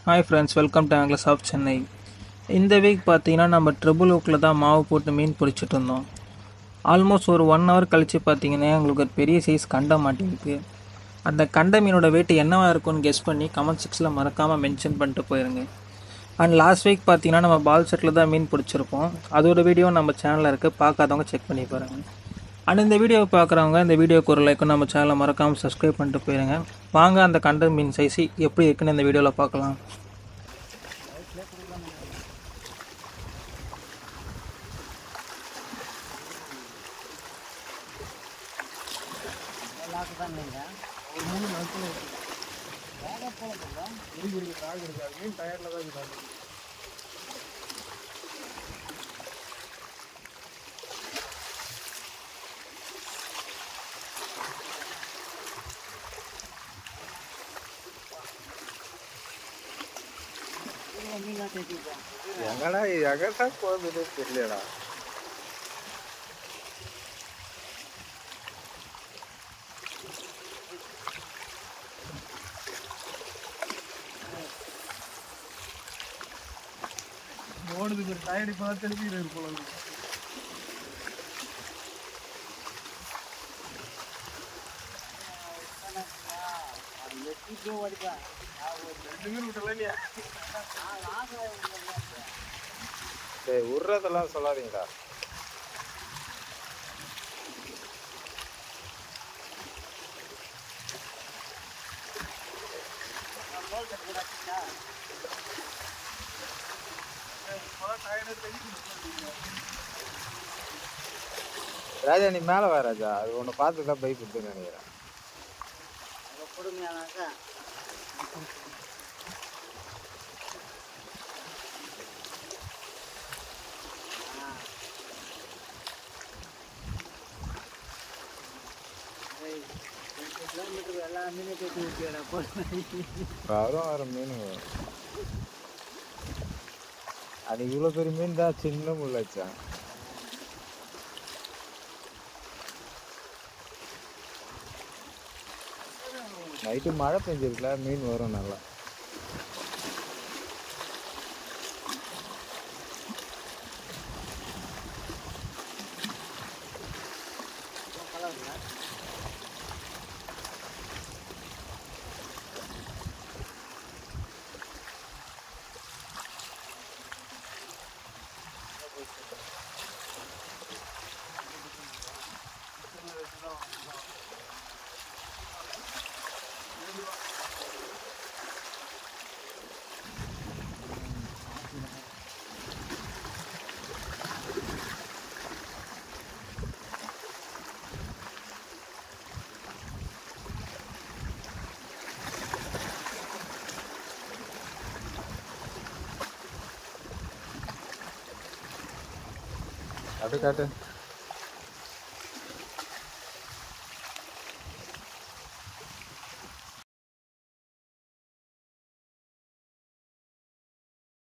Hi friends, welcome to angles of Chennai. இந்த week பார்த்தீங்கன்னா நம்ம ட்ரிபிள் ஹுக்கில் தான் மாவு போட்டு மீன் பிடிச்சிட்டு இருந்தோம். ஆல்மோஸ்ட் ஒரு 1 hour கழித்து பார்த்தீங்கன்னா எங்களுக்கு ஒரு பெரிய சைஸ் கண்டை மாட்டிருக்கு. அந்த கண்டை மீனோட வெயிட் என்னவா இருக்கும்னு கெஸ் பண்ணி கமெண்ட் செக்ஷனில் மறக்காமல் மென்ஷன் பண்ணிட்டு போயிருங்க. அண்ட் லாஸ்ட் வீக் பார்த்தீங்கன்னா நம்ம பால் செட்டில் தான் மீன் பிடிச்சிருப்போம். அதோட வீடியோ நம்ம சேனலில் இருக்குது, பார்க்காதவங்க செக் பண்ணி பாருங்கள். அண்ட் இந்த வீடியோவை பார்க்குறவங்க இந்த வீடியோக்கு ஒரு லைக்கும் நம்ம சேனலை மறக்காமல் சப்ஸ்கிரைப் பண்ணிட்டு போயிருங்க. வாங்க அந்த கண்டை மீன் சைஸ் எப்படி இருக்குன்னு இந்த வீடியோவில் பார்க்கலாம். எங்கடா எங்கடா போகுதுன்னு தெரியலடா. ஓடுது டயர்டு பார்த்து திருப்பி போல. உர்றதெல்லாம் சொல்லாதீங்கடா. ராஜா நீ மேல வா ராஜா, அது ஒண்ணு பார்த்துதான் பைக் கொடுத்துன்னு நினைக்கிறேன். வரும் மீன் வரும். அது இவ்வளவு பெரிய மீன் தான், சின்ன முள்ளாச்சா. நைட்டு மழை பெஞ்சிருக்கல, மீன் வரும் நல்லா. அப்படி காட்டு.